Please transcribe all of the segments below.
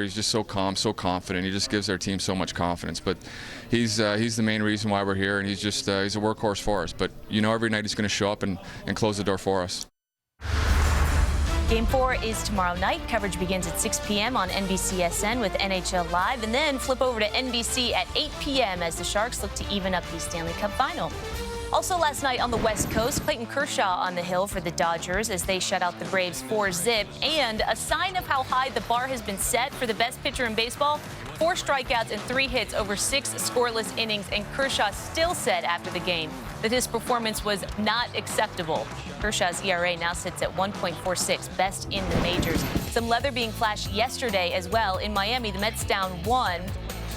He's just so calm, so confident. He just gives our team so much confidence. But he's the main reason why we're here, and he's a workhorse for us. But every night he's going to show up and close the door for us. Game 4 is tomorrow night. Coverage begins at 6 p.m. on NBCSN with NHL Live, and then flip over to NBC at 8 p.m. as the Sharks look to even up the Stanley Cup final. Also last night on the West Coast, Clayton Kershaw on the hill for the Dodgers as they shut out the Braves 4-0. And a sign of how high the bar has been set for the best pitcher in baseball, 4 strikeouts and 3 hits over 6 scoreless innings, and Kershaw still said after the game that his performance was not acceptable. Kershaw's ERA now sits at 1.46, best in the majors. Some leather being flashed yesterday as well. In Miami, the Mets down 1.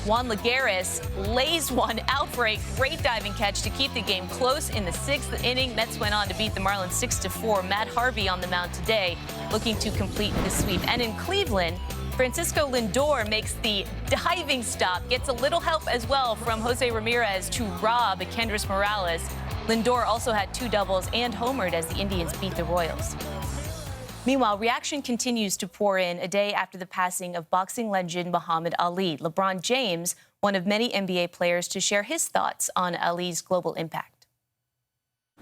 Juan Lagares lays one out for a great diving catch to keep the game close in the 6th inning. Mets went on to beat the Marlins 6-4. Matt Harvey on the mound today, looking to complete the sweep. And in Cleveland, Francisco Lindor makes the diving stop, gets a little help as well from Jose Ramirez to rob Kendrys Morales. Lindor also had 2 doubles and homered as the Indians beat the Royals. Meanwhile, reaction continues to pour in a day after the passing of boxing legend Muhammad Ali. LeBron James, one of many NBA players, to share his thoughts on Ali's global impact.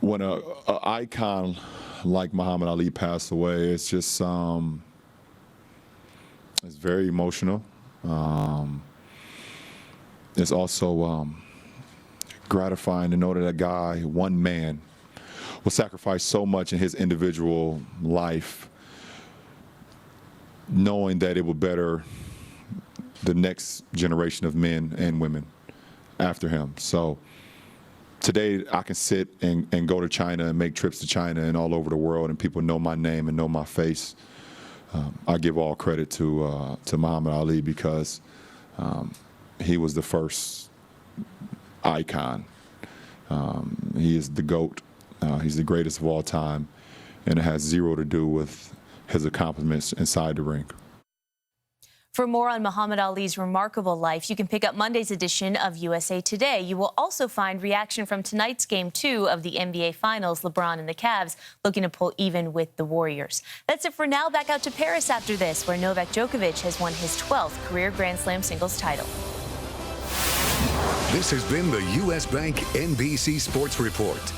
When an icon like Muhammad Ali passed away, it's just it's very emotional. It's also gratifying to know that a guy, one man, will sacrifice so much in his individual life, knowing that it will better the next generation of men and women after him. So today I can sit and go to China and make trips to China and all over the world, and people know my name and know my face. I give all credit to Muhammad Ali because he was the first icon. He is the GOAT. He's the greatest of all time, and it has zero to do with his accomplishments inside the ring. For more on Muhammad Ali's remarkable life, you can pick up Monday's edition of USA Today. You will also find reaction from tonight's Game 2 of the NBA Finals, LeBron and the Cavs looking to pull even with the Warriors. That's it for now. Back out to Paris after this, where Novak Djokovic has won his 12th career Grand Slam singles title. This has been the U.S. Bank NBC Sports Report.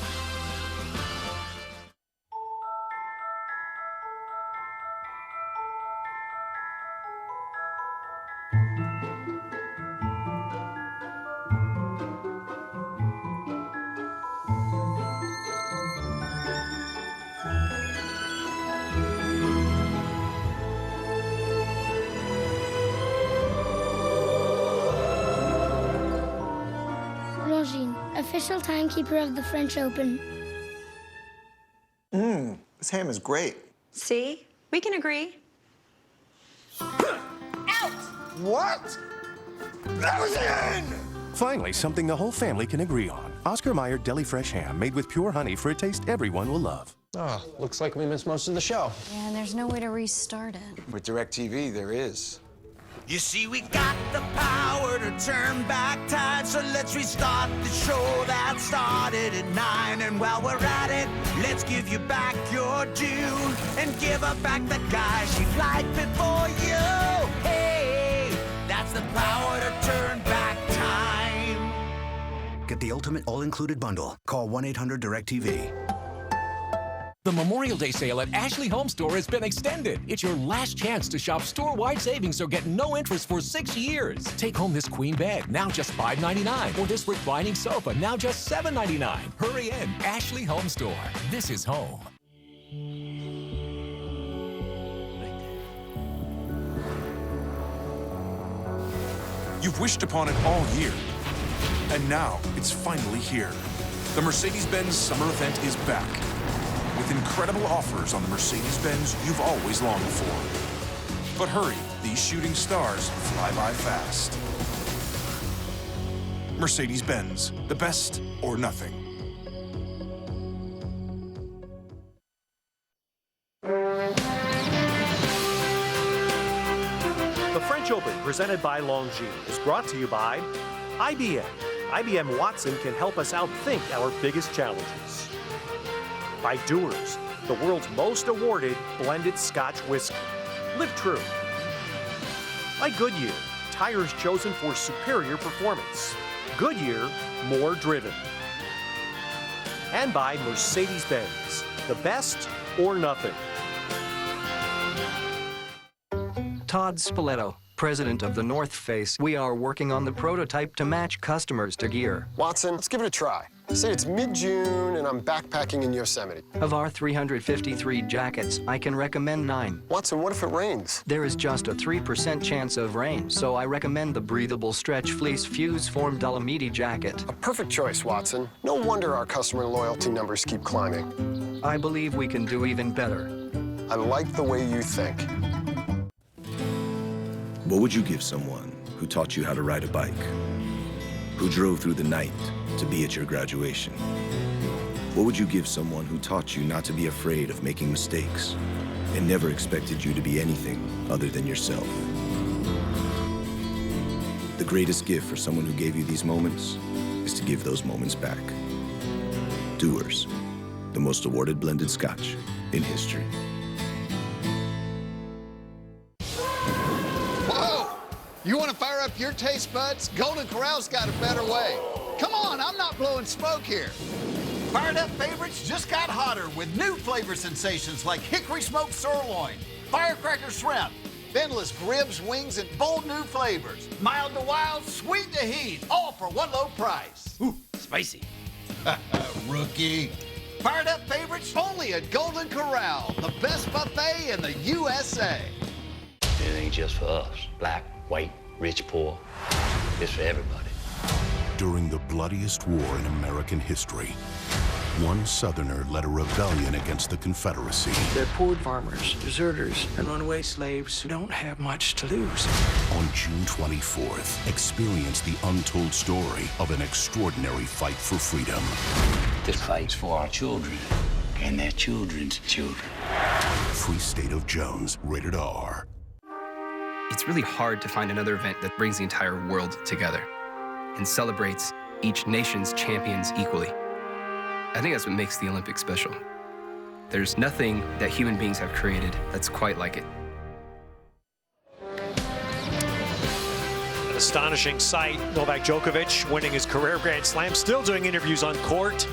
Official timekeeper of the French Open. This ham is great. See? We can agree. Out! What? That was in! Finally, something the whole family can agree on. Oscar Mayer Deli Fresh Ham, made with pure honey for a taste everyone will love. Oh, looks like we missed most of the show. Yeah, and there's no way to restart it. With DirecTV, there is. You see, we got the power to turn back time, so let's restart the show that started at 9. And while we're at it, let's give you back your due and give her back the guy she liked before you. Hey, that's the power to turn back time. Get the ultimate all-included bundle. Call 1-800-DIRECTV. The Memorial Day sale at Ashley Home Store has been extended. It's your last chance to shop store-wide savings or get no interest for 6 years. Take home this queen bed, now just $5.99, or this reclining sofa, now just $7.99. Hurry in, Ashley Home Store. This is home. You've wished upon it all year, and now it's finally here. The Mercedes-Benz Summer Event is back, with incredible offers on the Mercedes-Benz you've always longed for. But hurry, these shooting stars fly by fast. Mercedes-Benz, the best or nothing. The French Open, presented by Longines, is brought to you by IBM. IBM Watson can help us outthink our biggest challenges. By Dewar's, the world's most awarded blended Scotch whiskey. Live true. By Goodyear, tires chosen for superior performance. Goodyear, more driven. And by Mercedes-Benz, the best or nothing. Todd Spoleto, president of the North Face. We are working on the prototype to match customers to gear. Watson, let's give it a try. Say it's mid-June and I'm backpacking in Yosemite. Of our 353 jackets, I can recommend 9. Watson, what if it rains? There is just a 3% chance of rain, so I recommend the breathable stretch fleece fuse form Dolomiti jacket. A perfect choice, Watson. No wonder our customer loyalty numbers keep climbing. I believe we can do even better. I like the way you think. What would you give someone who taught you how to ride a bike? Who drove through the night to be at your graduation? What would you give someone who taught you not to be afraid of making mistakes and never expected you to be anything other than yourself? The greatest gift for someone who gave you these moments is to give those moments back. Dewar's, the most awarded blended scotch in history. You want to fire up your taste buds? Golden Corral's got a better way. Come on, I'm not blowing smoke here. Fired up favorites just got hotter with new flavor sensations like hickory smoked sirloin, firecracker shrimp, endless ribs, wings, and bold new flavors. Mild to wild, sweet to heat, all for one low price. Ooh, spicy. Rookie. Fired up favorites only at Golden Corral, the best buffet in the USA. It ain't just for us. Black, white, rich, poor. It's for everybody. During the bloodiest war in American history, one Southerner led a rebellion against the Confederacy. They're poor farmers, deserters, and runaway slaves who don't have much to lose. On June 24th, experience the untold story of an extraordinary fight for freedom. This fight's for our children and their children's children. Free State of Jones, rated R. It's really hard to find another event that brings the entire world together and celebrates each nation's champions equally. I think that's what makes the Olympics special. There's nothing that human beings have created that's quite like it. An astonishing sight. Novak Djokovic winning his career Grand Slam, still doing interviews on court,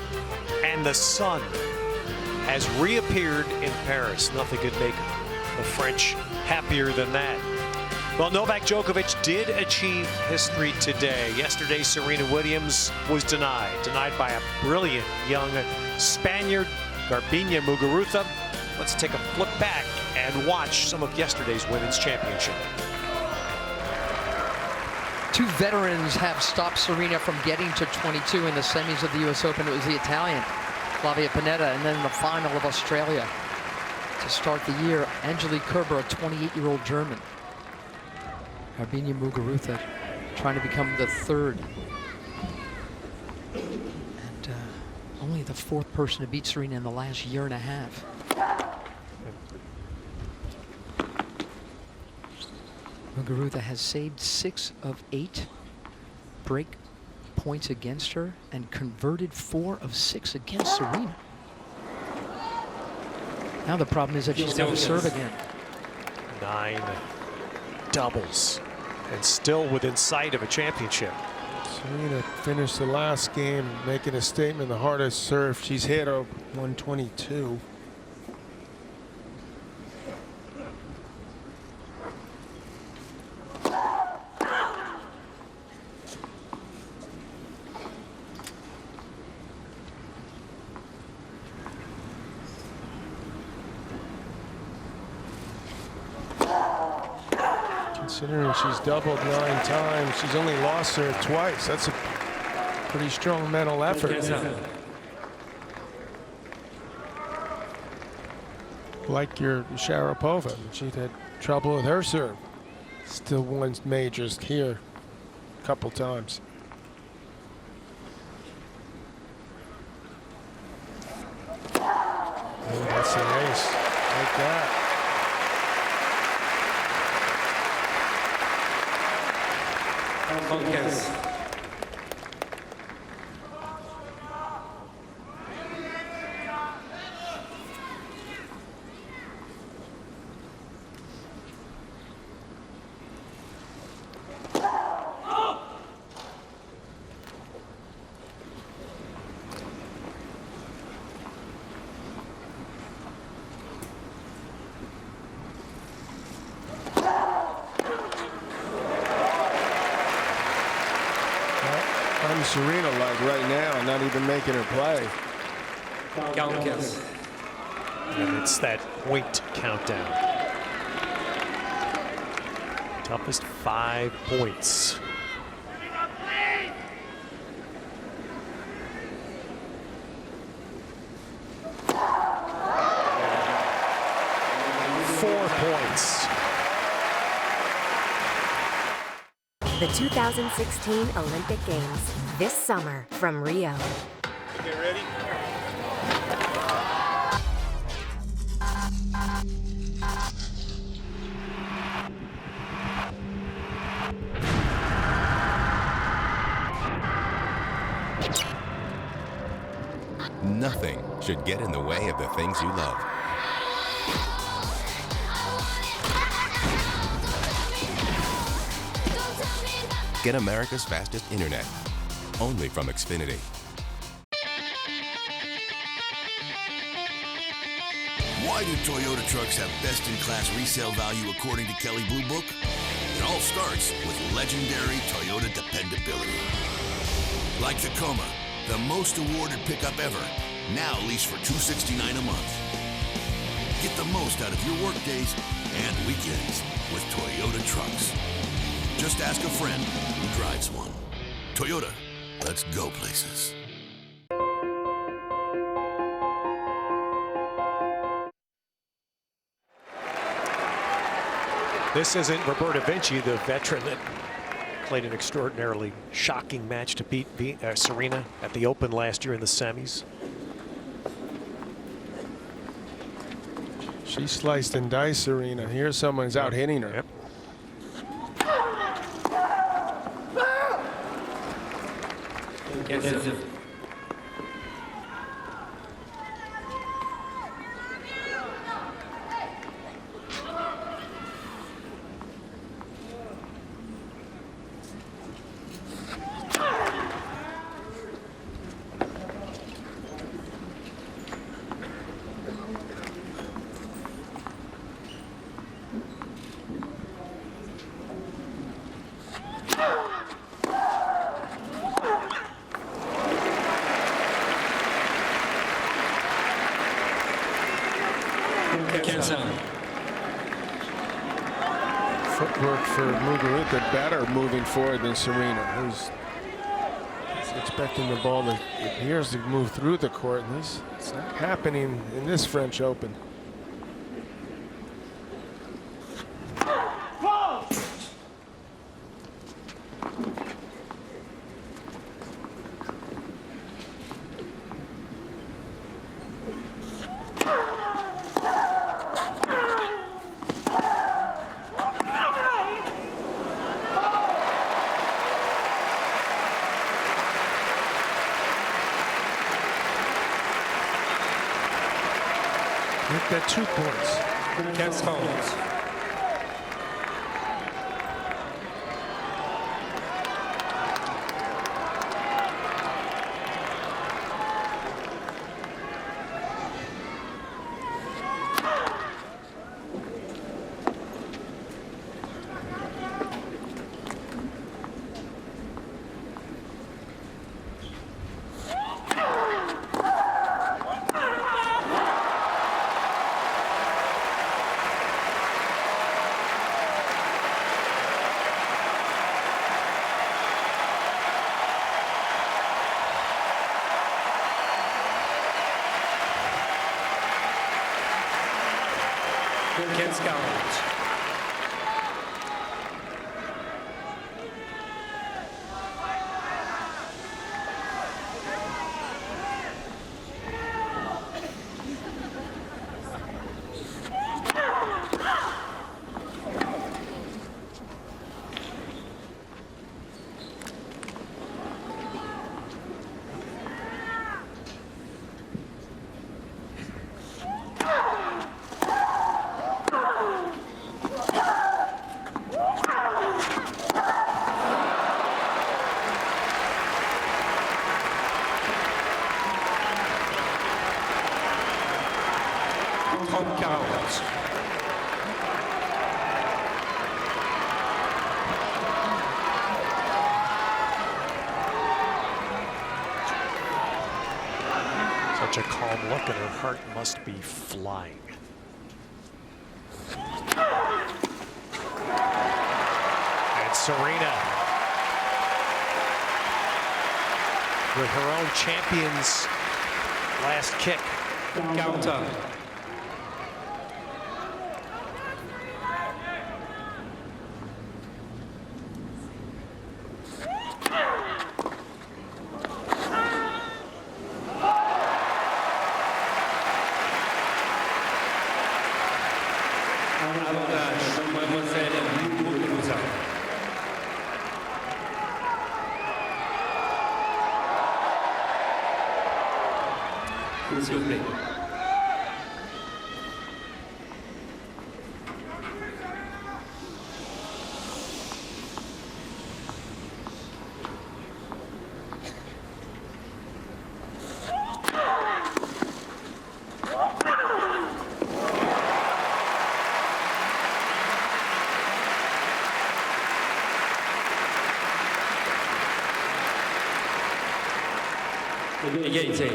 and the sun has reappeared in Paris. Nothing could make the French happier than that. Well, Novak Djokovic did achieve history today. Yesterday, Serena Williams was denied by a brilliant young Spaniard, Garbiñe Muguruza. Let's take a flip back and watch some of yesterday's Women's Championship. Two veterans have stopped Serena from getting to 22 in the semis of the U.S. Open. It was the Italian, Flavia Pennetta, and then the final of Australia to start the year, Angelique Kerber, a 28-year-old German. Garbiñe Muguruza trying to become the third and only the fourth person to beat Serena in the last year and a half. Muguruza has saved 6 of 8 break points against her and converted 4 of 6 against Serena. Now the problem is that she's got to serve again. 9 doubles. And still within sight of a championship. Serena finished the last game making a statement, the hardest serve she's hit, a 122. Considering she's doubled 9 times, she's only lost her twice. That's a pretty strong mental effort. Like your Sharapova, she'd had trouble with her serve. Still won majors here a couple times. Oh, that's an ace, like that. Yes. Something Serena like right now, not even making her play. And it's that point countdown. Toughest 5 points. The 2016 Olympic Games, this summer from Rio. Get ready. Nothing should get in the way of the things you love. Get America's fastest internet, only from Xfinity. Why do Toyota trucks have best-in-class resale value according to Kelley Blue Book? It all starts with legendary Toyota dependability. Like the Tacoma, the most awarded pickup ever, now leased for $269 a month. Get the most out of your workdays and weekends with Toyota trucks. Just ask a friend who drives one. Toyota, let's go places. This isn't Roberta Vinci, the veteran that played an extraordinarily shocking match to beat Serena at the Open last year in the semis. She sliced and diced Serena. Here's someone who's out hitting her. Yep. Footwork for Muguruza better moving forward than Serena, who's expecting the ball that appears to move through the court, and it's not happening in this French Open. Make that 2 points. Against Holmes. Against Collins. such a calm look, and her heart must be flying. And Serena, with her own champion's last kick. Counter. Égalité.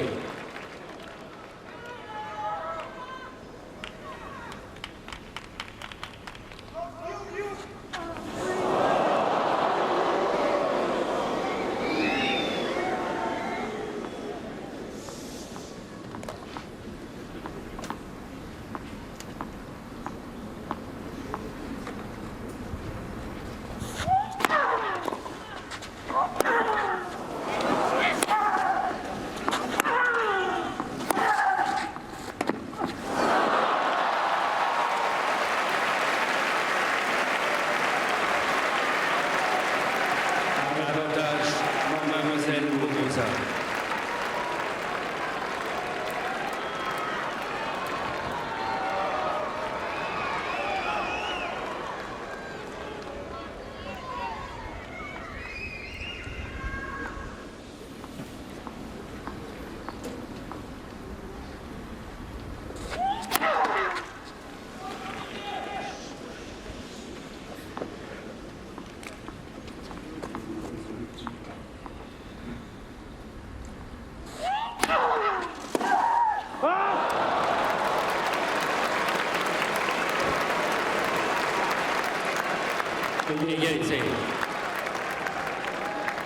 Égalité.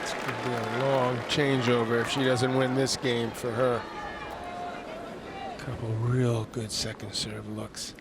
It's going to be a long changeover if she doesn't win this game for her. Couple real good second serve looks.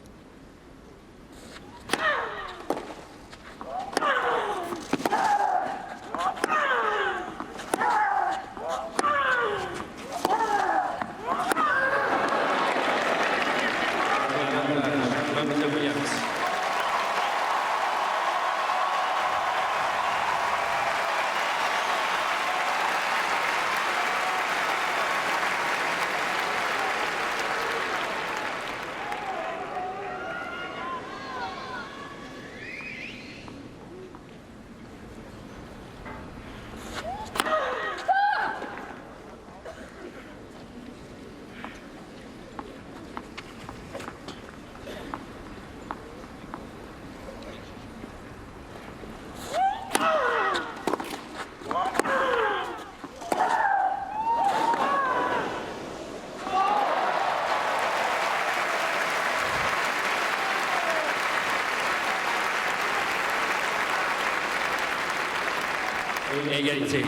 Égalité.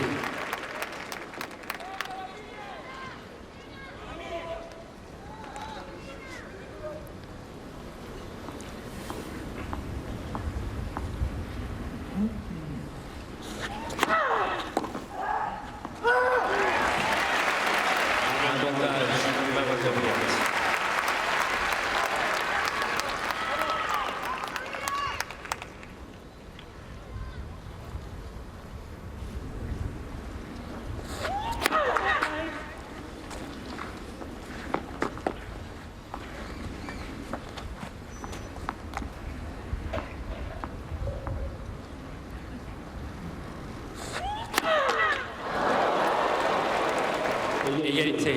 Égalité.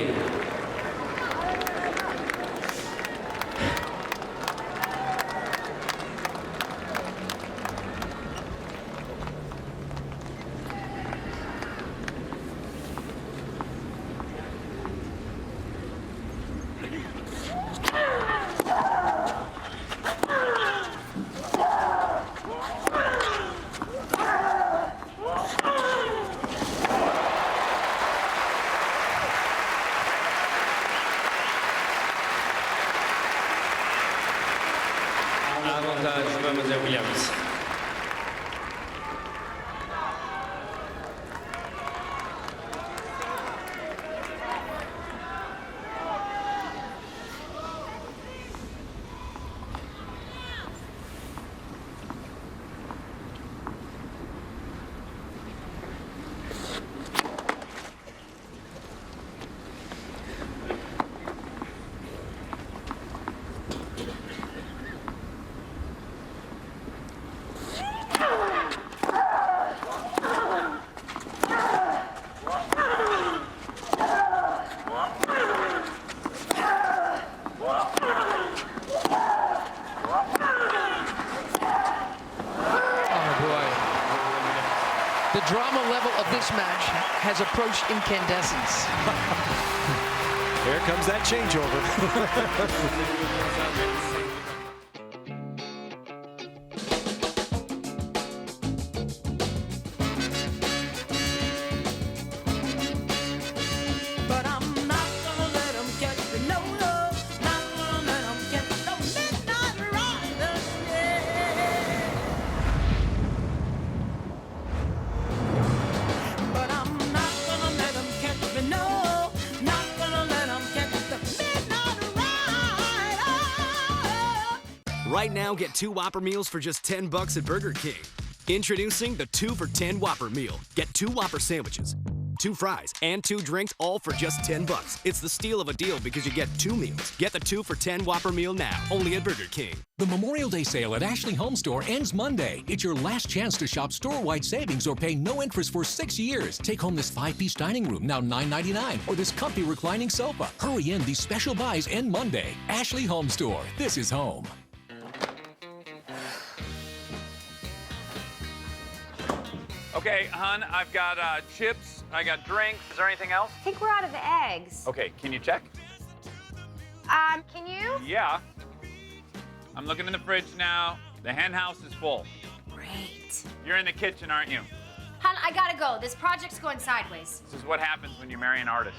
The drama level of this match has approached incandescence. Here comes that changeover. But I'm not gonna let 'em get the no, not gonna let 'em get the midnight rider. But I'm not gonna let 'em get the no, not gonna let 'em get the midnight rider. Right now, get 2 Whopper meals for just $10 at Burger King. Introducing the 2 for $10 Whopper meal. Get 2 Whopper sandwiches, 2 fries, and 2 drinks, all for just $10. It's the steal of a deal because you get 2 meals. Get the 2 for $10 Whopper meal now, only at Burger King. The Memorial Day sale at Ashley Home Store ends Monday. It's your last chance to shop store-wide savings or pay no interest for 6 years. Take home this 5-piece dining room, now $9.99, or this comfy reclining sofa. Hurry in, these special buys end Monday. Ashley Home Store. This is home. Okay, hon, I've got chips, I got drinks. Is there anything else? I think we're out of eggs. Okay, can you check? Can you? Yeah. I'm looking in the fridge now. The hen house is full. Great. You're in the kitchen, aren't you? Hon, I gotta go. This project's going sideways. This is what happens when you marry an artist.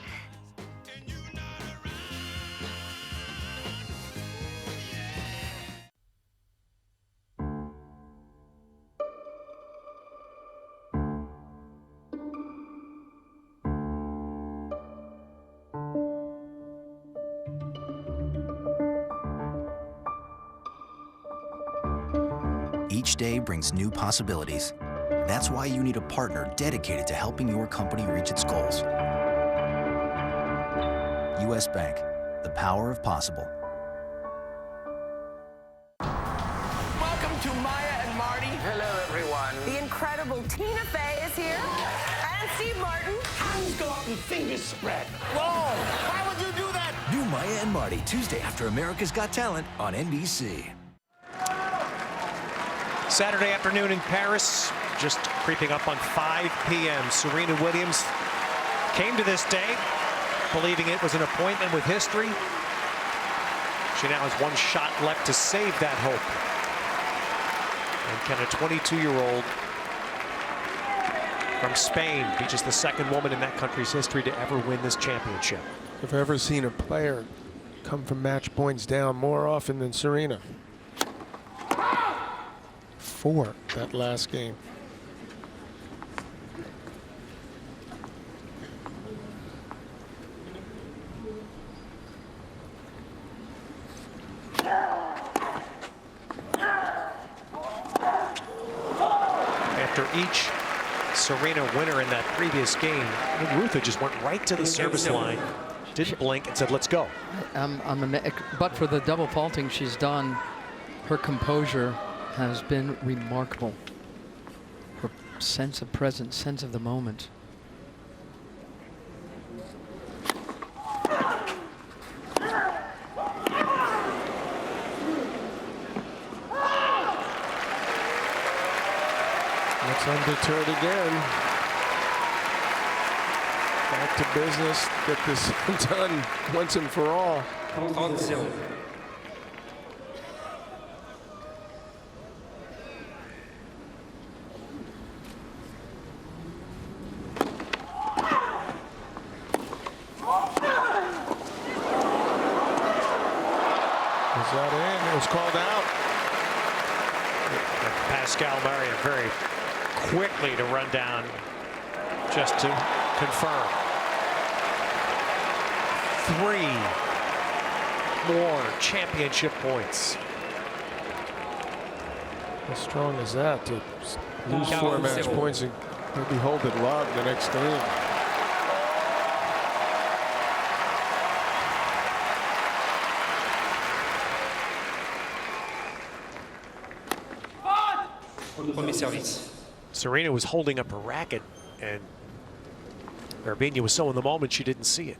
Each day brings new possibilities. That's why you need a partner dedicated to helping your company reach its goals. U.S. Bank, the power of possible. Welcome to Maya and Marty. Hello, everyone. The incredible Tina Fey is here. And Steve Martin. Hands go up and fingers spread. Whoa! Why would you do that? New Maya and Marty, Tuesday after America's Got Talent on NBC. Saturday afternoon in Paris, just creeping up on 5 p.m. Serena Williams came to this day believing it was an appointment with history. She now has 1 shot left to save that hope. And can a 22-year-old from Spain be just the 2nd woman in that country's history to ever win this championship? I've ever seen a player come from match points down more often than Serena. 4 that last game. After each Serena winner in that previous game, Rutha just went right to the service line, didn't blink, and said, let's go. But for the double faulting she's done, her composure has been remarkable. Her sense of presence, sense of the moment. That's undeterred again. Back to business. Get this done once and for all. Is that in? It was called out. Pascal Marian very quickly to run down just to confirm. 3 more championship points. How strong is that to lose 4 match points and maybe hold it love the next game? Serena was holding up her racket, and Arbenia was so in the moment she didn't see it.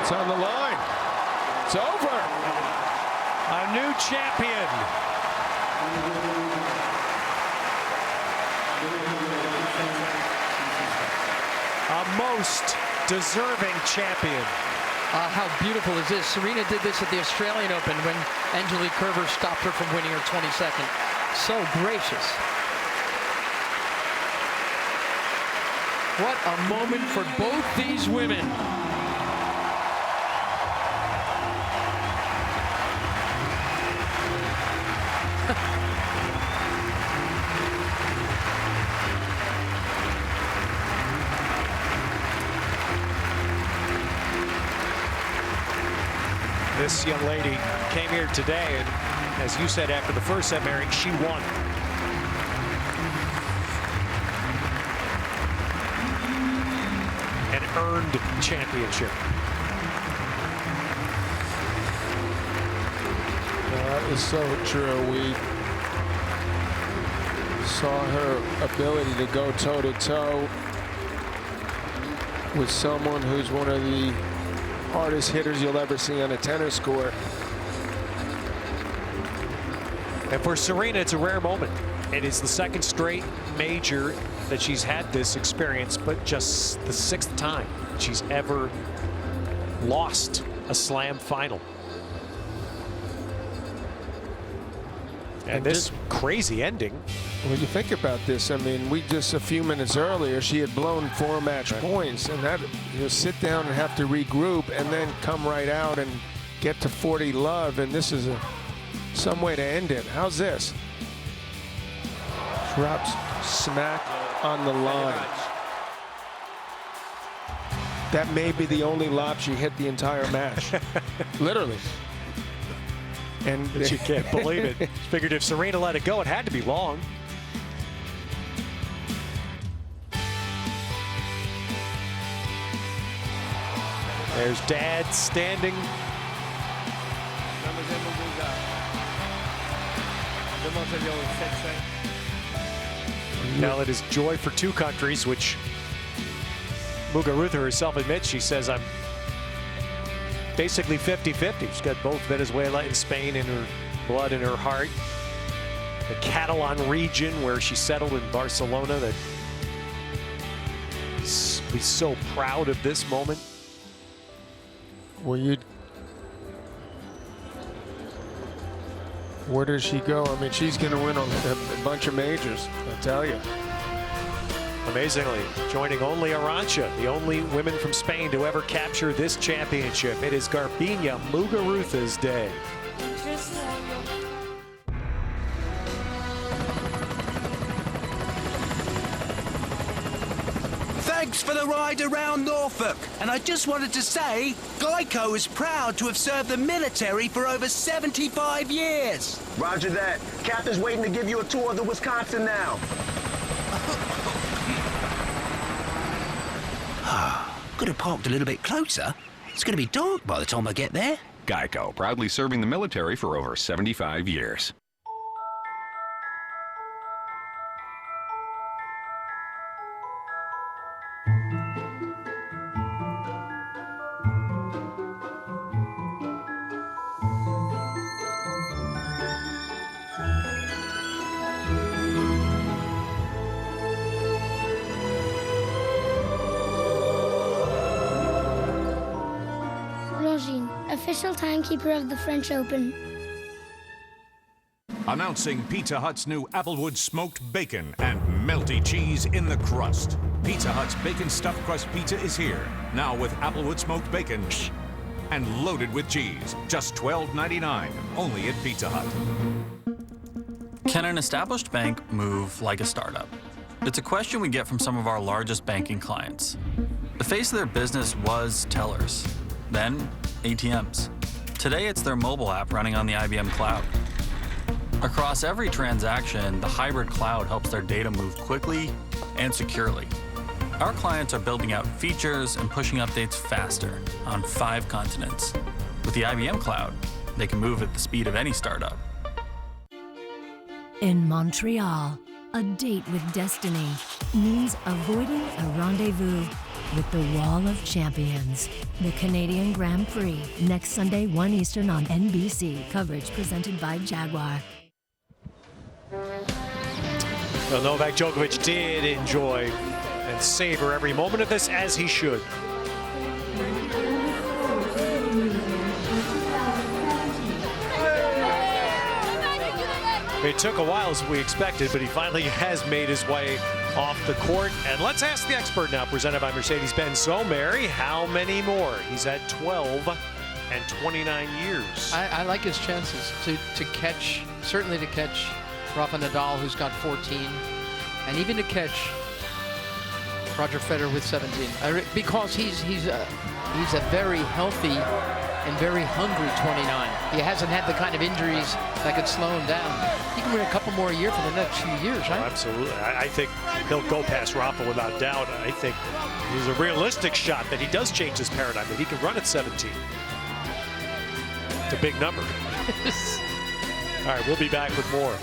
It's on the line. It's over. A new champion. A most deserving champion. How beautiful is this? Serena did this at the Australian Open when Angelique Kerber stopped her from winning her 22nd. So gracious. What a moment for both these women. This young lady came here today, and as you said after the first set, Mary, she won. An earned championship. That is so true. We saw her ability to go toe-to-toe with someone who's one of the hardest hitters you'll ever see on a tennis court. And for Serena, it's a rare moment. It is the second straight major that she's had this experience, but just the 6th time she's ever lost a slam final. And this crazy ending. Well, you think about this. I mean, we just a few minutes earlier, she had blown 4 match points, and that you sit down and have to regroup and then come right out and get to 40 love, and this is some way to end it. How's this? Drops smack on the line. That may be the only lob she hit the entire match. Literally. And you can't believe it. Figured if Serena let it go, it had to be long. There's Dad standing. Now it is joy for two countries, which Muguruza herself admits. She says, I'm basically 50-50. She's got both Venezuela and Spain in her blood and her heart. The Catalan region where she settled in Barcelona, that be so proud of this moment. Well, where does she go? I mean, she's going to win a bunch of majors, I tell you. Amazingly, joining only Arantxa, the only women from Spain to ever capture this championship. It is Garbiñe Muguruza's day. Thanks for the ride around Norfolk. And I just wanted to say, Geico is proud to have served the military for over 75 years. Roger that. Captain's waiting to give you a tour of the Wisconsin now. Could have parked a little bit closer. It's going to be dark by the time I get there. Geico, proudly serving the military for over 75 years. Official timekeeper of the French Open. Announcing Pizza Hut's new Applewood smoked bacon and melty cheese in the crust. Pizza Hut's bacon stuffed crust pizza is here, now with Applewood smoked bacon and loaded with cheese. Just $12.99, only at Pizza Hut. Can an established bank move like a startup? It's a question we get from some of our largest banking clients. The face of their business was tellers, then ATMs. Today, it's their mobile app running on the IBM Cloud. Across every transaction, the hybrid cloud helps their data move quickly and securely. Our clients are building out features and pushing updates faster on 5 continents. With the IBM Cloud, they can move at the speed of any startup. In Montreal, a date with destiny means avoiding a rendezvous. with the Wall of Champions, the Canadian Grand Prix, next Sunday, 1 Eastern on NBC. Coverage presented by Jaguar. Well, Novak Djokovic did enjoy and savor every moment of this, as he should. It took a while, as we expected, but he finally has made his way off the court. And let's ask the expert now, presented by Mercedes-Benz. So, Mary, how many more? He's at 12 and 29 years. I like his chances to catch, certainly to catch Rafa Nadal, who's got 14, and even to catch Roger Federer with 17, because he's a very healthy and very hungry 29. He hasn't had the kind of injuries that could slow him down. He can win a couple more a year for the next few years, right? Oh, absolutely. I think he'll go past Rafa without doubt. I think there's a realistic shot that he does change his paradigm, that he can run at 17. It's a big number. All right, we'll be back with more.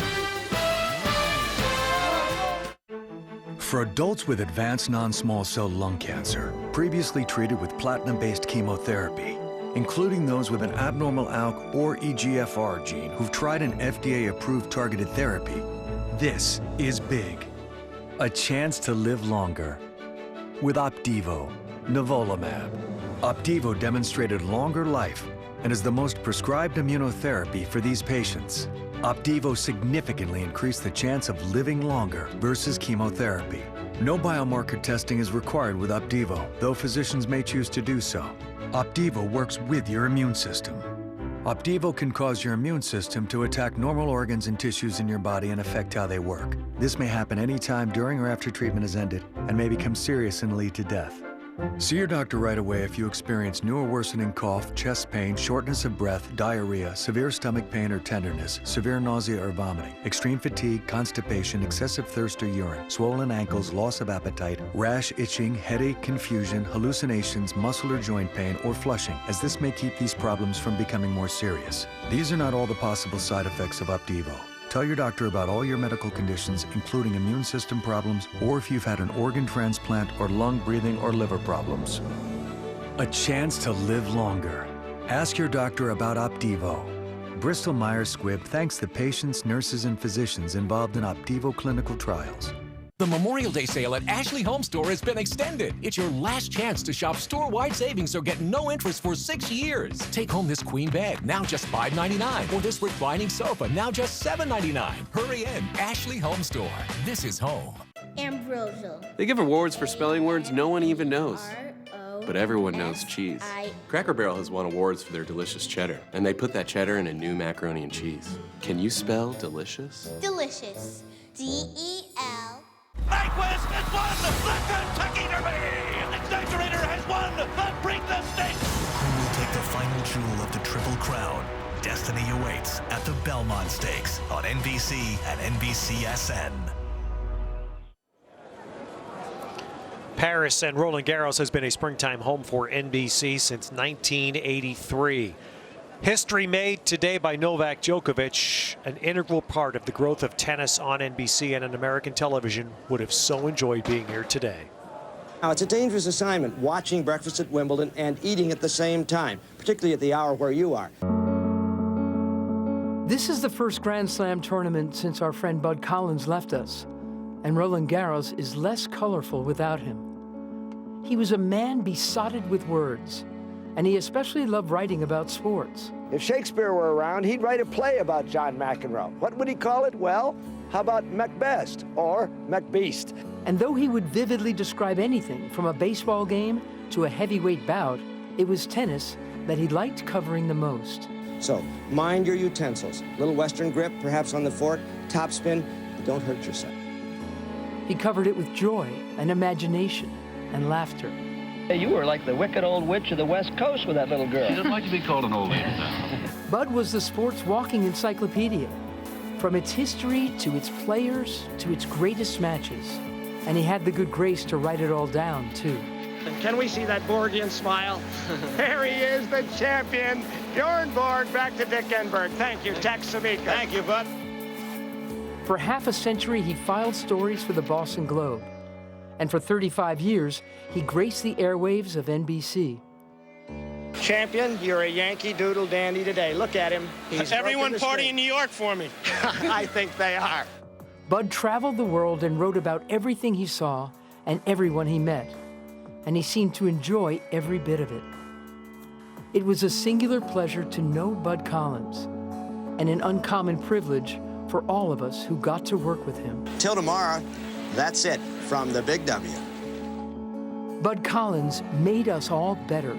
For adults with advanced non-small cell lung cancer, previously treated with platinum-based chemotherapy, including those with an abnormal ALK or EGFR gene who've tried an FDA-approved targeted therapy, this is big. A chance to live longer. With Opdivo, nivolumab. Opdivo demonstrated longer life and is the most prescribed immunotherapy for these patients. Opdivo significantly increased the chance of living longer versus chemotherapy. No biomarker testing is required with Opdivo, though physicians may choose to do so. Opdivo works with your immune system. Opdivo can cause your immune system to attack normal organs and tissues in your body and affect how they work. This may happen anytime during or after treatment has ended and may become serious and lead to death. See your doctor right away if you experience new or worsening cough, chest pain, shortness of breath, diarrhea, severe stomach pain or tenderness, severe nausea or vomiting, extreme fatigue, constipation, excessive thirst or urine, swollen ankles, loss of appetite, rash, itching, headache, confusion, hallucinations, muscle or joint pain, or flushing, as this may keep these problems from becoming more serious. These are not all the possible side effects of Opdivo. Tell your doctor about all your medical conditions, including immune system problems, or if you've had an organ transplant or lung, breathing, or liver problems. A chance to live longer. Ask your doctor about Opdivo. Bristol Myers Squibb thanks the patients, nurses, and physicians involved in Opdivo clinical trials. The Memorial Day sale at Ashley Home Store has been extended. It's your last chance to shop store-wide savings or get no interest for 6 years. Take home this queen bed, now just $5.99, or this reclining sofa, now just $7.99. Hurry in, Ashley Home Store. This is home. Ambrosial. They give awards for spelling words no one even knows. But everyone knows cheese. Cracker Barrel has won awards for their delicious cheddar, and they put that cheddar in a new macaroni and cheese. Can you spell delicious? Delicious. D-E-L. Nyquist has won the Kentucky Derby! The Exaggerator has won the Bring the Stakes! Who will take the final jewel of the Triple Crown? Destiny awaits at the Belmont Stakes on NBC and NBCSN. Paris and Roland Garros has been a springtime home for NBC since 1983. History made today by Novak Djokovic, an integral part of the growth of tennis on NBC and on American television. Would have so enjoyed being here today. Now, it's a dangerous assignment, watching breakfast at Wimbledon and eating at the same time, particularly at the hour where you are. This is the first Grand Slam tournament since our friend Bud Collins left us, and Roland Garros is less colorful without him. He was a man besotted with words, and he especially loved writing about sports. If Shakespeare were around, he'd write a play about John McEnroe. What would he call it? Well, how about Macbeth or Macbeast? And though he would vividly describe anything from a baseball game to a heavyweight bout, it was tennis that he liked covering the most. So, mind your utensils. Little Western grip, perhaps on the fork, topspin, but don't hurt yourself. He covered it with joy and imagination and laughter. You were like the wicked old witch of the West Coast with that little girl. She doesn't like to be called an old lady now. Bud was the sport's walking encyclopedia, from its history to its players to its greatest matches. And he had the good grace to write it all down, too. And can we see that Borgian smile? There he is, the champion. Bjorn Borg back to Dick Enberg. Thank you, Tex Samika. Thank you, Bud. For half a century, he filed stories for the Boston Globe. And for 35 years, he graced the airwaves of NBC. Champion, you're a Yankee Doodle dandy today. Look at him. He's Everyone party in New York for me. I think they are. Bud traveled the world and wrote about everything he saw and everyone he met, and he seemed to enjoy every bit of it. It was a singular pleasure to know Bud Collins, and an uncommon privilege for all of us who got to work with him. Till tomorrow, that's it from the Big W. Bud Collins made us all better.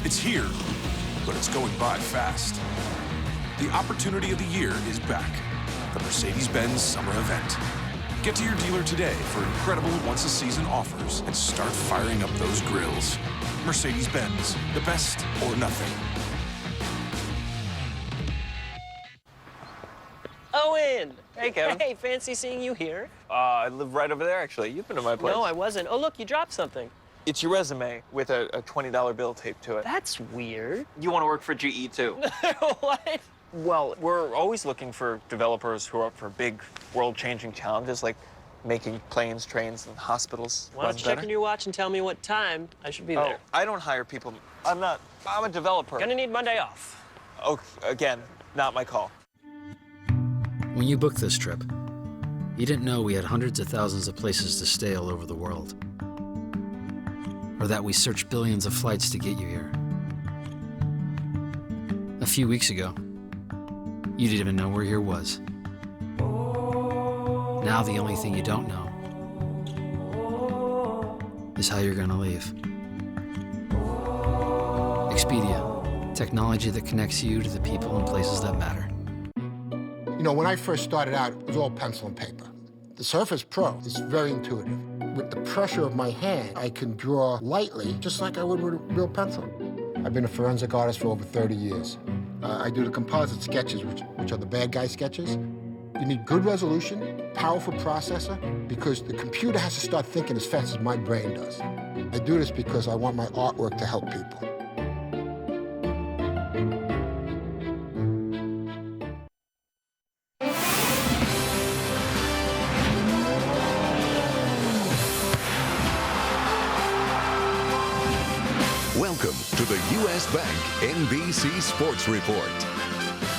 It's here, but it's going by fast. The opportunity of the year is back. The Mercedes-Benz Summer Event. Get to your dealer today for incredible once-a-season offers and start firing up those grills. Mercedes-Benz, the best or nothing. Owen! Hey, Kevin. Hey, fancy seeing you here. I live right over there, actually. You've been to my place. No, I wasn't. Oh, look, you dropped something. It's your resume with a $20 bill taped to it. That's weird. You want to work for GE, too? What? Well, we're always looking for developers who are up for big, world-changing challenges, like making planes, trains, and hospitals Why don't you check on your watch and tell me what time I should be there? I don't hire people. I'm a developer. Gonna need Monday off. Oh, again, not my call. When you booked this trip, you didn't know we had hundreds of thousands of places to stay all over the world. Or that we searched billions of flights to get you here. A few weeks ago, you didn't even know where here was. Now the only thing you don't know is how you're gonna leave. Expedia, technology that connects you to the people and places that matter. You know, when I first started out, it was all pencil and paper. The Surface Pro is very intuitive. With the pressure of my hand, I can draw lightly, just like I would with a real pencil. I've been a forensic artist for over 30 years. I do the composite sketches, which are the bad guy sketches. You need good resolution, powerful processor, because the computer has to start thinking as fast as my brain does. I do this because I want my artwork to help people. Welcome to the U.S. Bank NBC Sports Report.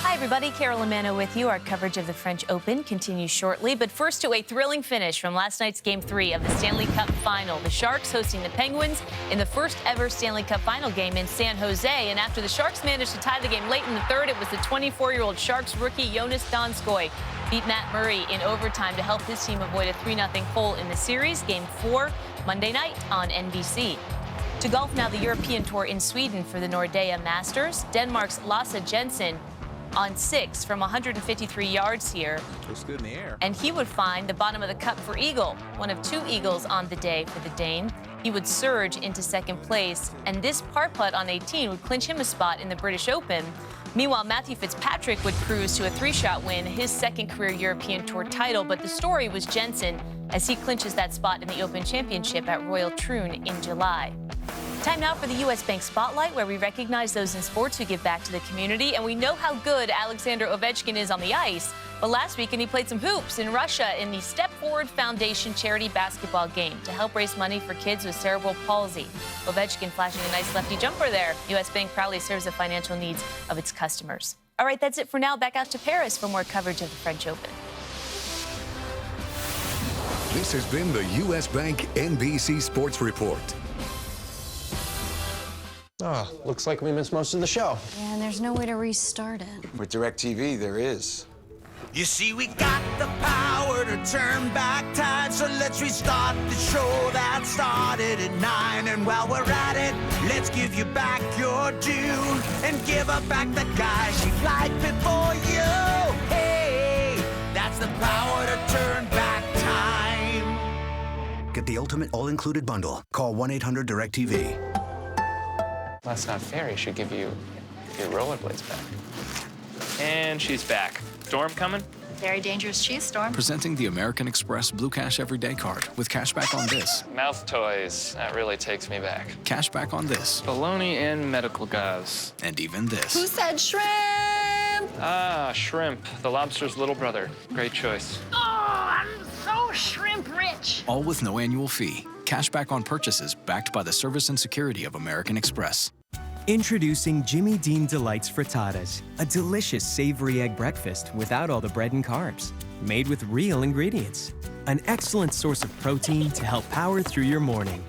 Hi, everybody. Carolyn Manno with you. Our coverage of the French Open continues shortly. But first, to a thrilling finish from last night's Game 3 of the Stanley Cup Final. The Sharks hosting the Penguins in the first ever Stanley Cup Final game in San Jose. And after the Sharks managed to tie the game late in the third, it was the 24-year-old Sharks rookie Jonas Donskoy beat Matt Murray in overtime to help his team avoid a 3-0 hole in the series. Game 4, Monday night on NBC. To golf now, the European Tour in Sweden for the Nordea Masters. Denmark's Lasse Jensen on 6 from 153 yards here. Looks good in the air. And he would find the bottom of the cup for eagle, one of 2 eagles on the day for the Dane. He would surge into second place, and this par putt on 18 would clinch him a spot in the British Open. Meanwhile, Matthew Fitzpatrick would cruise to a 3-shot win, his second career European Tour title. But the story was Jensen as he clinches that spot in the Open Championship at Royal Troon in July. Time now for the U.S. Bank Spotlight, where we recognize those in sports who give back to the community. And we know how good Alexander Ovechkin is on the ice. But last weekend, he played some hoops in Russia in the Step Forward Foundation charity basketball game to help raise money for kids with cerebral palsy. Ovechkin flashing a nice lefty jumper there. U.S. Bank proudly serves the financial needs of its customers. All right, that's it for now. Back out to Paris for more coverage of the French Open. This has been the U.S. Bank NBC Sports Report. Oh, looks like we missed most of the show. Yeah, and there's no way to restart it. With DirecTV, there is. You see, we got the power to turn back time, so let's restart the show that started at 9. And while we're at it, let's give you back your due and give her back the guy she liked before you. Hey, that's the power to turn back time. Get the ultimate all-included bundle. Call 1-800-DIRECTV. That's not fair. He should give you your rollerblades back. And she's back. Storm coming? Very dangerous cheese storm. Presenting the American Express Blue Cash Everyday Card with cashback on this. Mouth toys. That really takes me back. Cashback on this. Bologna and medical gauze. And even this. Who said shrimp? Ah, shrimp. The lobster's little brother. Great choice. Oh, I'm so shrimp rich. All with no annual fee. Cashback on purchases backed by the service and security of American Express. Introducing Jimmy Dean Delights Frittatas, a delicious savory egg breakfast without all the bread and carbs, made with real ingredients. An excellent source of protein to help power through your morning.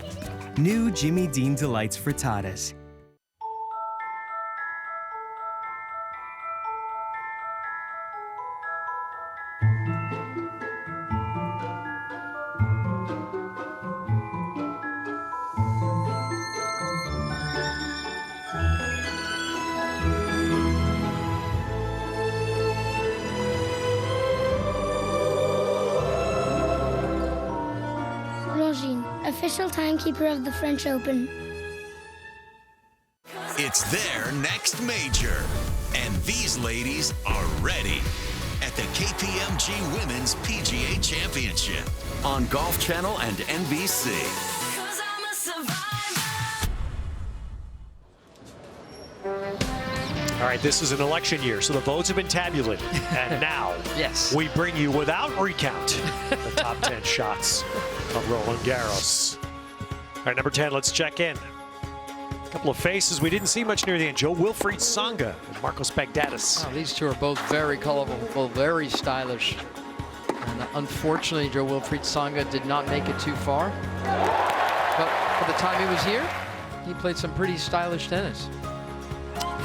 New Jimmy Dean Delights Frittatas. Official timekeeper of the French Open. It's their next major, and these ladies are ready at the KPMG Women's PGA Championship on Golf Channel and NBC. All right, this is an election year, so the votes have been tabulated. And now, yes, we bring you, without recount, the top 10 shots of Roland Garros. All right, number 10, let's check in. A couple of faces we didn't see much near the end. Jo-Wilfried Tsonga and Marcos Baghdatis. Oh, these two are both very colorful, very stylish. And unfortunately, Jo-Wilfried Tsonga did not make it too far. But for the time he was here, he played some pretty stylish tennis.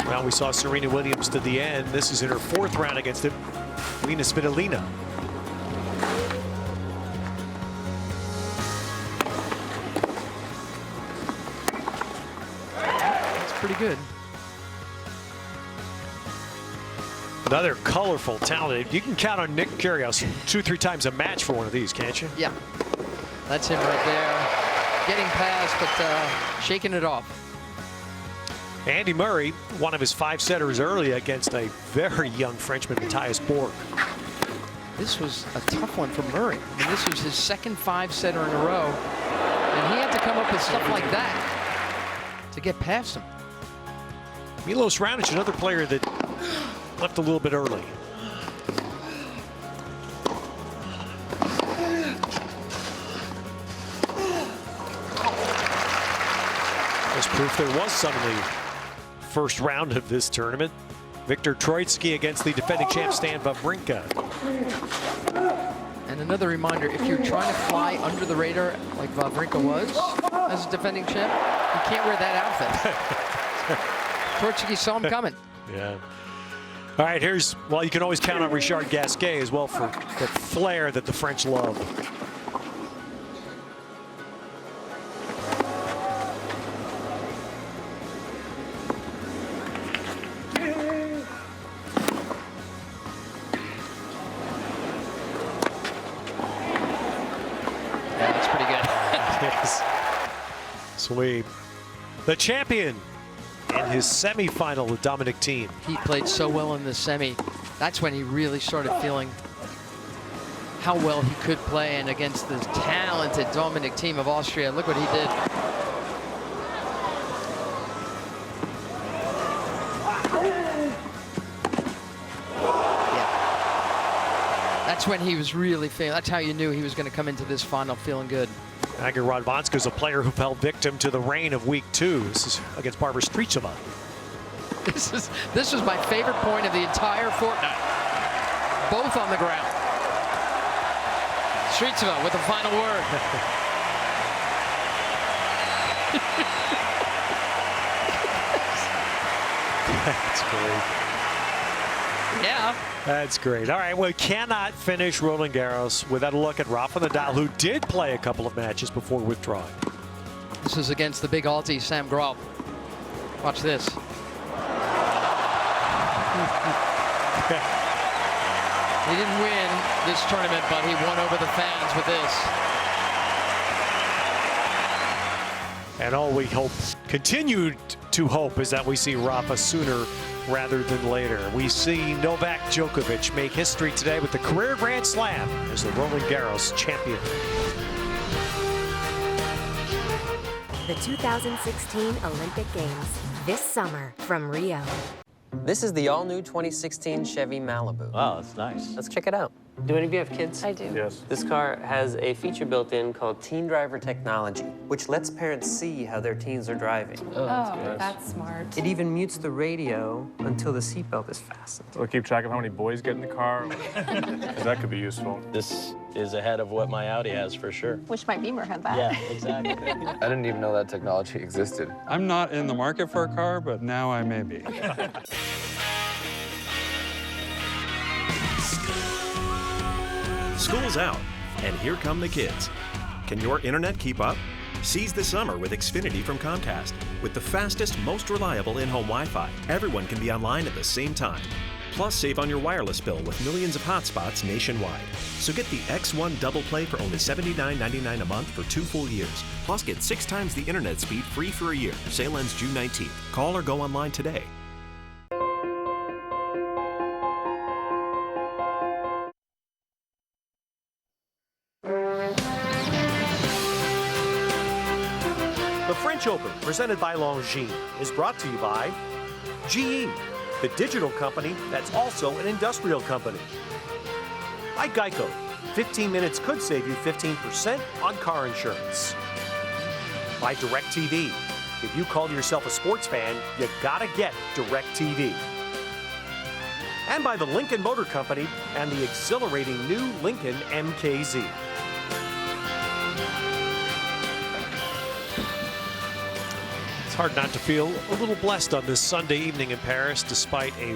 Well, we saw Serena Williams to the end. This is in her fourth round against Alina Svitolina. That's pretty good. Another colorful, talented. You can count on Nick Kyrgios 2-3 times a match for one of these, can't you? Yeah, that's him right there. Getting past, but shaking it off. Andy Murray, one of his 5-setters early against a very young Frenchman, Matthias Borg. This was a tough one for Murray. I mean, this was his second 5-setter in a row, and he had to come up with stuff like that to get past him. Milos Raonic, another player that left a little bit early. There's proof there was suddenly first round of this tournament. Viktor Troicki against the defending champ Stan Wawrinka. And another reminder, if you're trying to fly under the radar like Wawrinka was as a defending champ, you can't wear that outfit. Troicki saw him coming. Yeah. All right, well, you can always count on Richard Gasquet as well for the flair that the French love. Sweep. The champion in his semifinal with Dominic Thiem. He played so well in the semi. That's when he really started feeling how well he could play, and against the talented Dominic Thiem of Austria. Look what he did. Yeah. That's when he was really feeling. That's how you knew he was going to come into this final feeling good. Iga Radwanska is a player who fell victim to the rain of week 2. This is against Barbara Strycova. This was my favorite point of the entire fortnight. Both on the ground. Strycova with the final word. That's great. Yeah. That's great. All right, we cannot finish Roland Garros without a look at Rafa Nadal, who did play a couple of matches before withdrawing. This is against the big Aussie, Sam Groth. Watch this. He didn't win this tournament, but he won over the fans with this. And all we hope continued to hope is that we see Rafa sooner rather than later. We see Novak Djokovic make history today with the career Grand Slam as the Roland Garros champion. The 2016 Olympic Games this summer from Rio. This is the all-new 2016 Chevy Malibu. Wow, that's nice. Let's check it out. Do any of you have kids? I do. Yes. This car has a feature built in called Teen Driver Technology, which lets parents see how their teens are driving. Oh, that's smart. It even mutes the radio until the seatbelt is fastened. We'll keep track of how many boys get in the car, because that could be useful. This is ahead of what my Audi has for sure. Wish my Beamer had that. Yeah, exactly. I didn't even know that technology existed. I'm not in the market for a car, but now I may be. School's out, and here come the kids. Can your internet keep up? Seize the summer with Xfinity from Comcast. With the fastest, most reliable in-home Wi-Fi, everyone can be online at the same time. Plus, save on your wireless bill with millions of hotspots nationwide. So get the X1 Double Play for only $79.99 a month for 2 full years. Plus, get 6 times the internet speed free for a year. Sale ends June 19th. Call or go online today. The French Open, presented by Longines, is brought to you by GE, the digital company that's also an industrial company. By Geico, 15 minutes could save you 15% on car insurance. By DirecTV, if you call yourself a sports fan, you gotta get DirecTV. And by the Lincoln Motor Company and the exhilarating new Lincoln MKZ. Hard not to feel a little blessed on this Sunday evening in Paris, despite a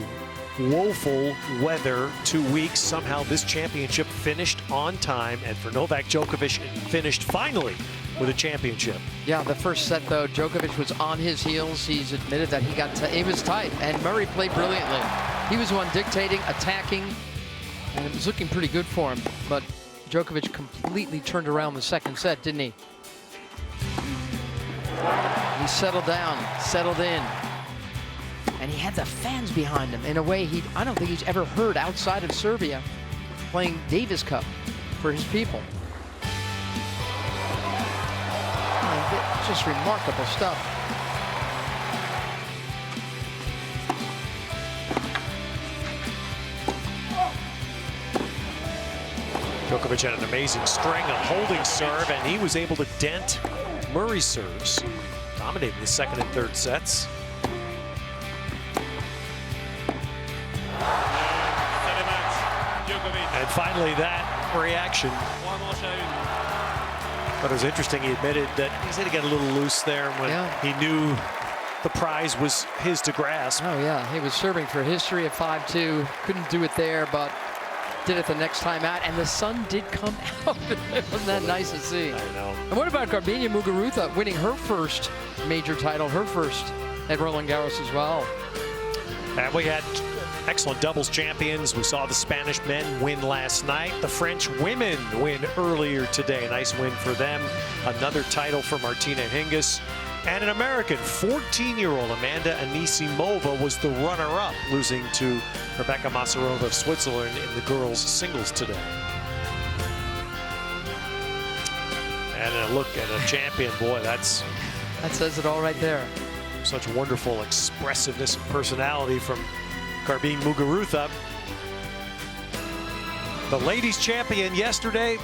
woeful weather 2 weeks. Somehow this championship finished on time, and for Novak Djokovic, it finished finally with a championship. Yeah, the first set, though, Djokovic was on his heels. He's admitted that it was tight, and Murray played brilliantly. He was the one dictating, attacking, and it was looking pretty good for him. But Djokovic completely turned around the second set, didn't he? He settled down, settled in, and he had the fans behind him in a way I don't think he's ever heard outside of Serbia, playing Davis Cup for his people. Just remarkable stuff. Djokovic had an amazing string of holding serve, and he was able to dent Murray's serves, dominating the second and third sets. And finally, that reaction. But it was interesting, he admitted that he said he got a little loose there when he knew the prize was his to grasp. Oh, yeah, he was serving for history at 5-2. Couldn't do it there, but did it the next time out, and the sun did come out. Wasn't that nice to see? I know. And what about Garbiñe Muguruza winning her first major title, her first at Roland Garros as well? And we had excellent doubles champions. We saw the Spanish men win last night. The French women win earlier today. Nice win for them. Another title for Martina Hingis. And an American, 14-year-old Amanda Anisimova was the runner-up, losing to Rebecca Masarova of Switzerland in the girls' singles today. And a look at a champion, boy, that says it all right there. Such wonderful expressiveness and personality from Garbiñe Muguruza. The ladies' champion yesterday,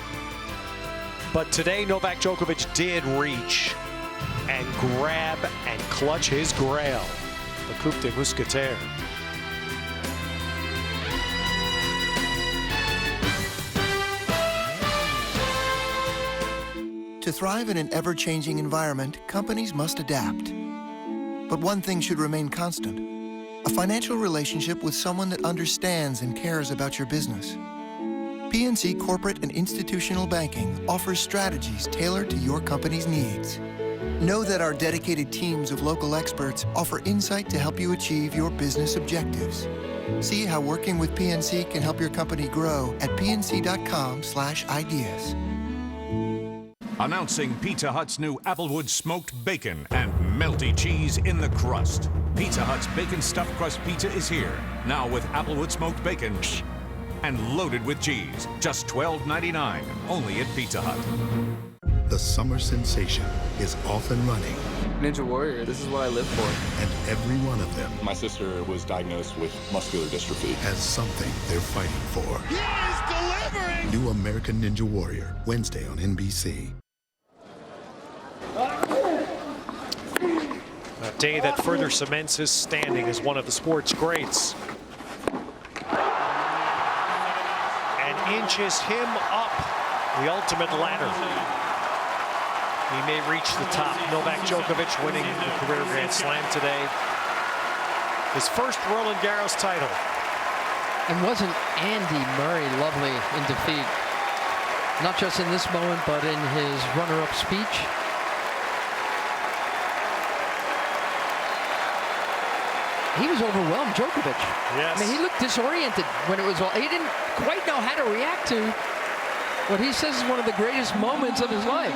but today Novak Djokovic did reach and grab and clutch his grail, the Coupe des Mousquetaires. To thrive in an ever-changing environment, companies must adapt. But one thing should remain constant: a financial relationship with someone that understands and cares about your business. PNC Corporate and Institutional Banking offers strategies tailored to your company's needs. Know that our dedicated teams of local experts offer insight to help you achieve your business objectives. See how working with PNC can help your company grow at pnc.com/ideas. Announcing Pizza Hut's new Applewood Smoked Bacon and melty cheese in the crust. Pizza Hut's Bacon Stuffed Crust Pizza is here, now with Applewood smoked bacon and loaded with cheese. Just $12.99, only at Pizza Hut. The summer sensation is off and running. Ninja Warrior, this is what I live for. And every one of them My sister was diagnosed with muscular dystrophy. has something they're fighting for. He is delivering! New American Ninja Warrior, Wednesday on NBC. A day that further cements his standing as one of the sport's greats. And inches him up the ultimate ladder. He may reach the top. Novak Djokovic winning the career Grand Slam today. His first Roland Garros title. And wasn't Andy Murray lovely in defeat? Not just in this moment, but in his runner-up speech. He was overwhelmed, Djokovic. Yes. I mean, he looked disoriented when it was all. He didn't quite know how to react to what he says is one of the greatest moments of his life.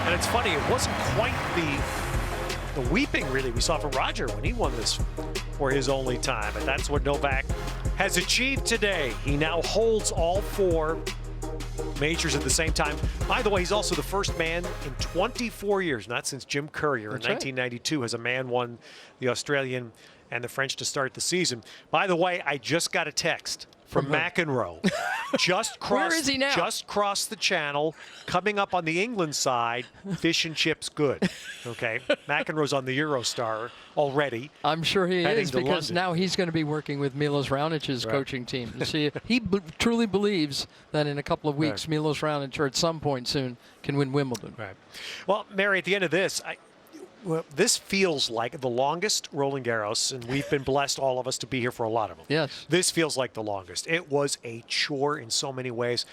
And it's funny, it wasn't quite the weeping really we saw from Roger when he won this for his only time. And that's what Novak has achieved today. He now holds all 4 majors at the same time. By the way, he's also the first man in 24 years, not since Jim Courier in 1992, has a man won the Australian and the French to start the season. By the way, I just got a text from McEnroe. Where is he now? Just crossed the channel, coming up on the England side, fish and chips good. Okay, McEnroe's on the Eurostar already. I'm sure he is, to because London. now he's going to be working with Milos Raunic's coaching team. You see, he truly believes that in a couple of weeks, Milos Raonic, or at some point soon, can win Wimbledon. Right. Well, Mary, at the end of this, well, this feels like the longest Roland Garros, and we've been blessed, all of us, to be here for a lot of them. Yes. This feels like the longest. It was a chore in so many ways.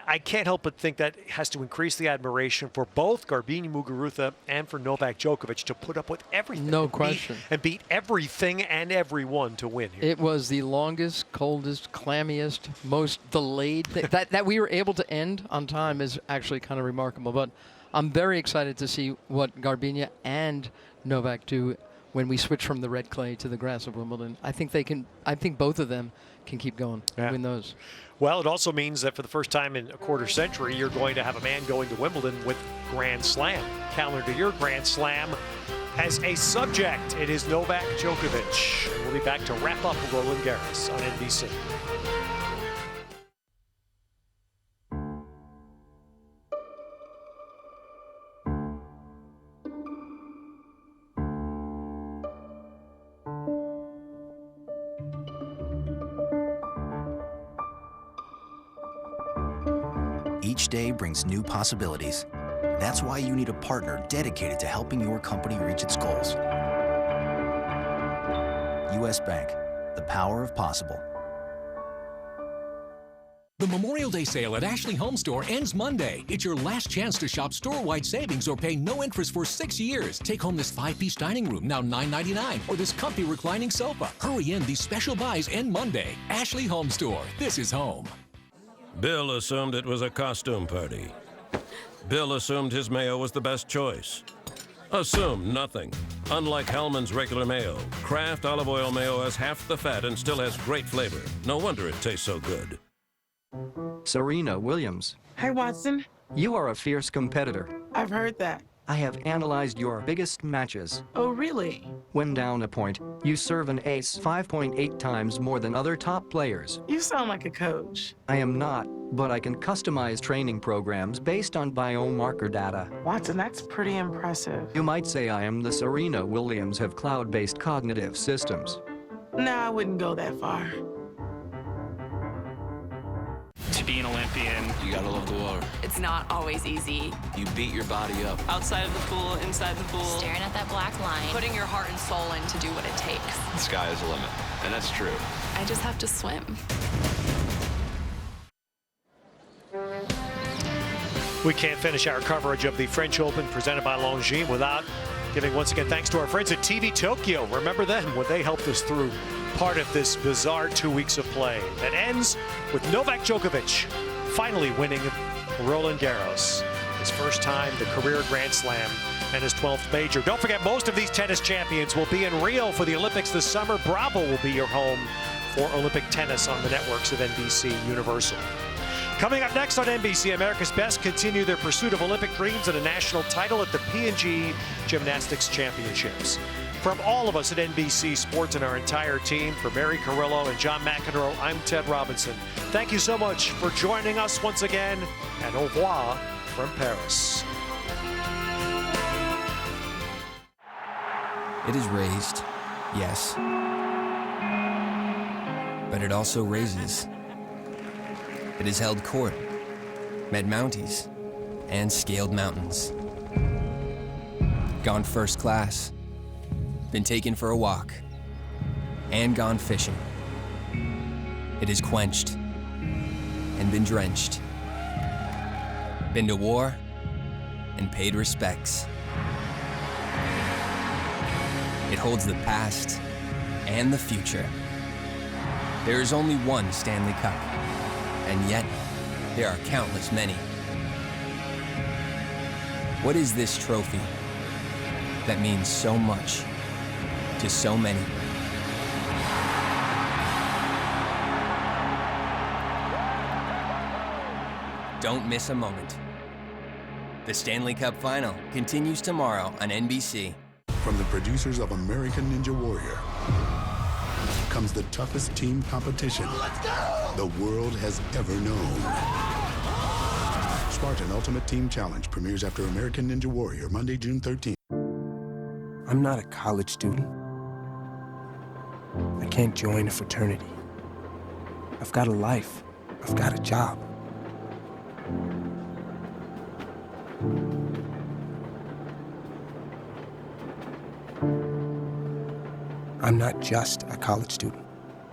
I can't help but think that has to increase the admiration for both Garbiñe Muguruza and for Novak Djokovic to put up with everything. No question. And beat everything and everyone to win here. It was the longest, coldest, clammiest, most delayed thing. that we were able to end on time is actually kind of remarkable. But I'm very excited to see what Garbiñe and Novak do when we switch from the red clay to the grass of Wimbledon. I think they can. I think both of them can keep going, win those. Well, it also means that for the first time in a quarter century, you're going to have a man going to Wimbledon with Grand Slam. Calendar year Grand Slam as a subject. It is Novak Djokovic. We'll be back to wrap up Roland Garros on NBC. Each day brings new possibilities. That's why you need a partner dedicated to helping your company reach its goals. U.S. Bank, the power of possible. The Memorial Day sale at Ashley Home Store ends Monday. It's your last chance to shop store-wide savings or pay no interest for 6 years. Take home this 5-piece dining room, now $9.99, or this comfy reclining sofa. Hurry in, these special buys end Monday. Ashley Home Store. This is home. Bill assumed it was a costume party. Bill assumed his mayo was the best choice. Assumed nothing. Unlike Hellman's regular mayo, Kraft olive oil mayo has half the fat and still has great flavor. No wonder it tastes so good. Serena Williams. Hi, Watson. You are a fierce competitor. I've heard that. I have analyzed your biggest matches. Oh, really? When down a point, you serve an ace 5.8 times more than other top players. You sound like a coach. I am not, but I can customize training programs based on biomarker data. Watson, that's pretty impressive. You might say I am the Serena Williams of cloud-based cognitive systems. No, I wouldn't go that far. To be an Olympian, you gotta love the water. It's not always easy. You beat your body up. Outside of the pool, inside the pool. Staring at that black line. Putting your heart and soul in to do what it takes. The sky is the limit, and that's true. I just have to swim. We can't finish our coverage of the French Open presented by Longines without giving once again thanks to our friends at TV Tokyo. Remember them when they helped us through part of this bizarre 2 weeks of play that ends with Novak Djokovic finally winning Roland Garros. His first time, the career Grand Slam, and his 12th major. Don't forget, most of these tennis champions will be in Rio for the Olympics this summer. Bravo will be your home for Olympic tennis on the networks of NBC Universal. Coming up next on NBC, America's Best continue their pursuit of Olympic dreams and a national title at the P&G Gymnastics Championships. From all of us at NBC Sports and our entire team, for Mary Carrillo and John McEnroe, I'm Ted Robinson. Thank you so much for joining us once again, and au revoir from Paris. It is raised, yes, but it also raises. It has held court, met mounties, and scaled mountains. Gone first class, been taken for a walk, and gone fishing. It is quenched and been drenched. Been to war and paid respects. It holds the past and the future. There is only one Stanley Cup, and yet there are countless many. What is this trophy that means so much to so many? Don't miss a moment. The Stanley Cup Final continues tomorrow on NBC. From the producers of American Ninja Warrior comes the toughest team competition the world has ever known. Spartan Ultimate Team Challenge premieres after American Ninja Warrior, Monday, June 13th. I'm not a college student. I can't join a fraternity. I've got a life. I've got a job. I'm not just a college student.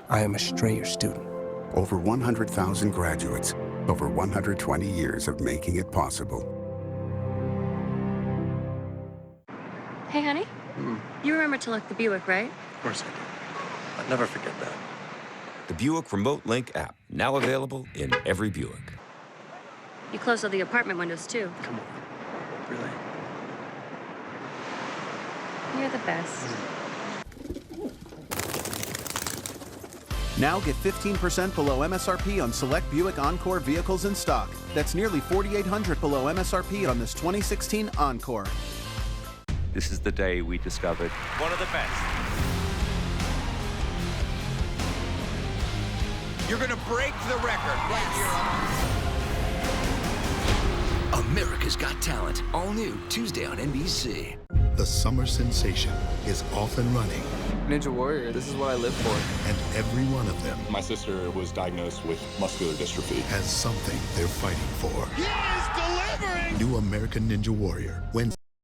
I am a Strayer student. Over 100,000 graduates, over 120 years of making it possible. Hey, honey. You remember to lock the Buick, right? Of course I do. I'll never forget that. The Buick Remote Link app, now available in every Buick. You closed all the apartment windows, too. Come on. Really? You're the best. Now get 15% below MSRP on select Buick Encore vehicles in stock. That's nearly $4,800 below MSRP on this 2016 Encore. This is the day we discovered one of the best. You're gonna break the record right here on America's Got Talent, all new Tuesday on NBC. The summer sensation is off and running. Ninja Warrior, this is what I live for. And every one of them My sister was diagnosed with muscular dystrophy. has something they're fighting for. He is delivering! New American Ninja Warrior, Wednesday.